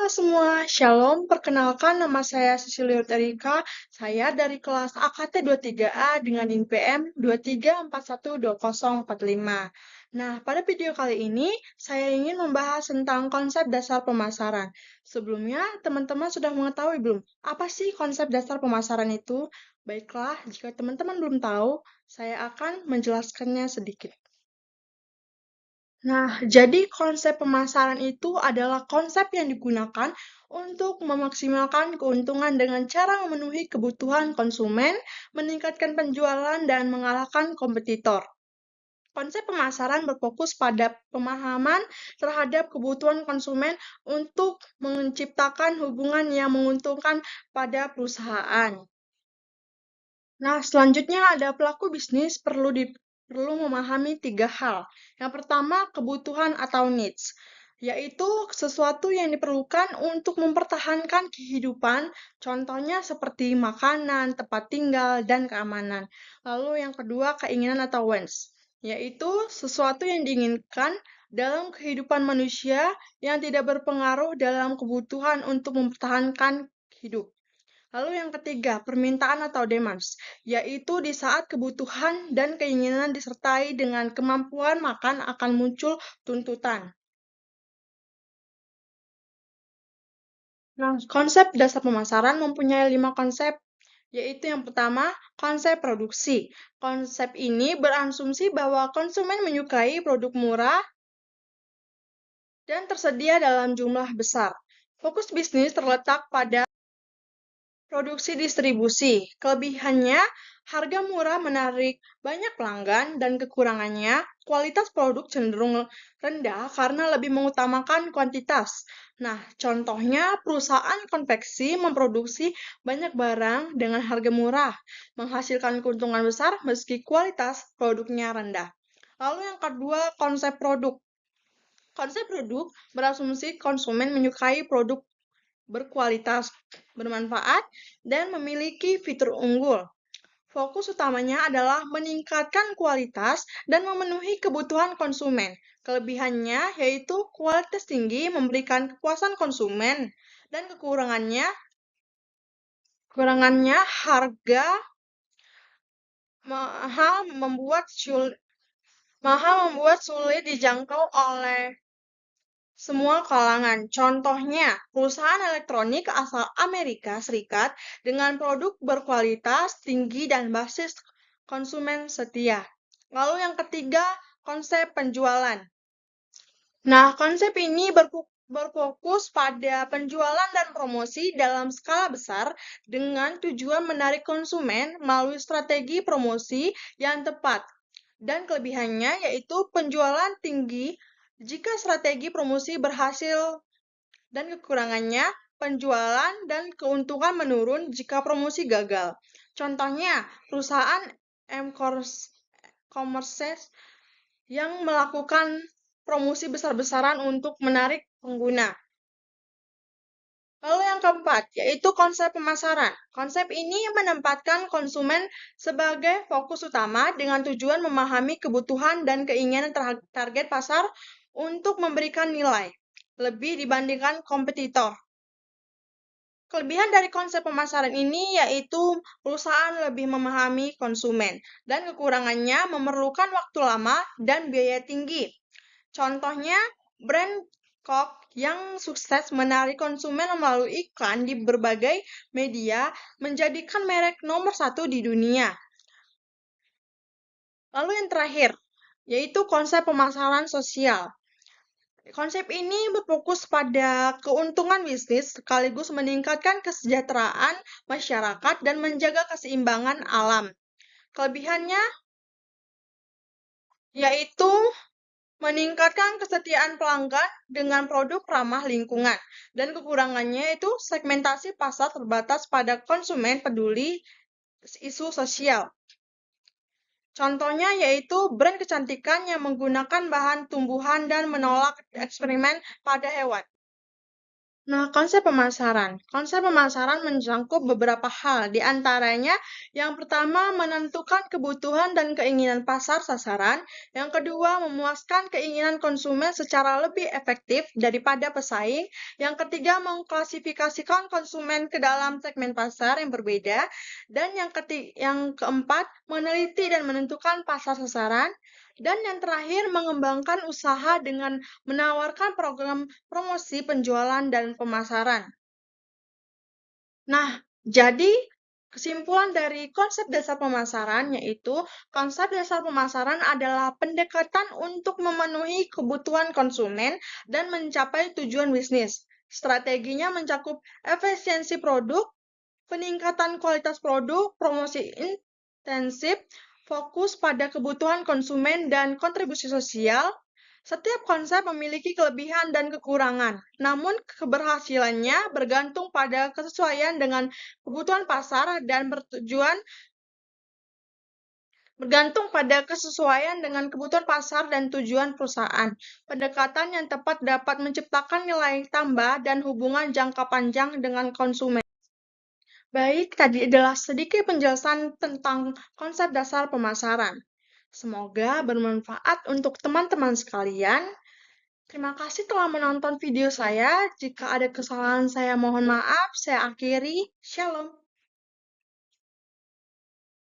Halo semua, Shalom. Perkenalkan nama saya Cecilia Erika. Saya dari kelas AKT 23A dengan NPM 23412045. Nah, pada video kali ini saya ingin membahas tentang konsep dasar pemasaran. Sebelumnya, teman-teman sudah mengetahui belum? Apa sih konsep dasar pemasaran itu? Baiklah, jika teman-teman belum tahu, saya akan menjelaskannya sedikit. Nah, jadi konsep pemasaran itu adalah konsep yang digunakan untuk memaksimalkan keuntungan dengan cara memenuhi kebutuhan konsumen, meningkatkan penjualan, dan mengalahkan kompetitor. Konsep pemasaran berfokus pada pemahaman terhadap kebutuhan konsumen untuk menciptakan hubungan yang menguntungkan pada perusahaan. Nah, selanjutnya ada pelaku bisnis perlu memahami tiga hal. Yang pertama, kebutuhan atau needs, yaitu sesuatu yang diperlukan untuk mempertahankan kehidupan, contohnya seperti makanan, tempat tinggal, dan keamanan. Lalu yang kedua, keinginan atau wants, yaitu sesuatu yang diinginkan dalam kehidupan manusia yang tidak berpengaruh dalam kebutuhan untuk mempertahankan hidup. Lalu yang ketiga, permintaan atau demands, yaitu di saat kebutuhan dan keinginan disertai dengan kemampuan makan akan muncul tuntutan. Nah, konsep dasar pemasaran mempunyai 5 konsep, yaitu yang pertama, konsep produksi. Konsep ini berasumsi bahwa konsumen menyukai produk murah dan tersedia dalam jumlah besar. Fokus bisnis terletak pada produksi distribusi. Kelebihannya, harga murah menarik banyak pelanggan dan kekurangannya, kualitas produk cenderung rendah karena lebih mengutamakan kuantitas. Nah, contohnya perusahaan konveksi memproduksi banyak barang dengan harga murah, menghasilkan keuntungan besar meski kualitas produknya rendah. Lalu yang kedua, konsep produk. Konsep produk berasumsi konsumen menyukai produk berkualitas, bermanfaat, dan memiliki fitur unggul. Fokus utamanya adalah meningkatkan kualitas dan memenuhi kebutuhan konsumen. Kelebihannya yaitu kualitas tinggi memberikan kepuasan konsumen dan kekurangannya harga mahal membuat sulit dijangkau oleh semua kalangan. Contohnya, perusahaan elektronik asal Amerika Serikat dengan produk berkualitas tinggi dan basis konsumen setia. Lalu yang ketiga, konsep penjualan. Nah, konsep ini berfokus pada penjualan dan promosi dalam skala besar dengan tujuan menarik konsumen melalui strategi promosi yang tepat. Dan kelebihannya yaitu penjualan tinggi jika strategi promosi berhasil dan kekurangannya penjualan dan keuntungan menurun jika promosi gagal. Contohnya, perusahaan e-commerce yang melakukan promosi besar-besaran untuk menarik pengguna. Lalu yang keempat, yaitu konsep pemasaran. Konsep ini menempatkan konsumen sebagai fokus utama dengan tujuan memahami kebutuhan dan keinginan target pasar untuk memberikan nilai lebih dibandingkan kompetitor. Kelebihan dari konsep pemasaran ini yaitu perusahaan lebih memahami konsumen dan kekurangannya memerlukan waktu lama dan biaya tinggi. Contohnya, brand Coke yang sukses menarik konsumen melalui iklan di berbagai media menjadikan merek nomor 1 di dunia. Lalu yang terakhir, yaitu konsep pemasaran sosial. Konsep ini berfokus pada keuntungan bisnis sekaligus meningkatkan kesejahteraan masyarakat dan menjaga keseimbangan alam. Kelebihannya yaitu meningkatkan kesetiaan pelanggan dengan produk ramah lingkungan, dan kekurangannya itu segmentasi pasar terbatas pada konsumen peduli isu sosial. Contohnya yaitu brand kecantikan yang menggunakan bahan tumbuhan dan menolak eksperimen pada hewan. Nah, konsep pemasaran. Konsep pemasaran mencakup beberapa hal, di antaranya yang pertama menentukan kebutuhan dan keinginan pasar sasaran, yang kedua memuaskan keinginan konsumen secara lebih efektif daripada pesaing, yang ketiga mengklasifikasikan konsumen ke dalam segmen pasar yang berbeda, dan yang keempat meneliti dan menentukan pasar sasaran, dan yang terakhir mengembangkan usaha dengan menawarkan program promosi penjualan dan pemasaran. Nah, jadi kesimpulan dari konsep dasar pemasaran yaitu konsep dasar pemasaran adalah pendekatan untuk memenuhi kebutuhan konsumen dan mencapai tujuan bisnis. Strateginya mencakup efisiensi produk, peningkatan kualitas produk, promosi intensif, fokus pada kebutuhan konsumen, dan kontribusi sosial. Setiap konsep memiliki kelebihan dan kekurangan, namun keberhasilannya bergantung pada kesesuaian dengan kebutuhan pasar dan tujuan perusahaan. Pendekatan yang tepat dapat menciptakan nilai tambah dan hubungan jangka panjang dengan konsumen. Baik, tadi adalah sedikit penjelasan tentang konsep dasar pemasaran. Semoga bermanfaat untuk teman-teman sekalian. Terima kasih telah menonton video saya. Jika ada kesalahan, saya mohon maaf. Saya akhiri. Shalom.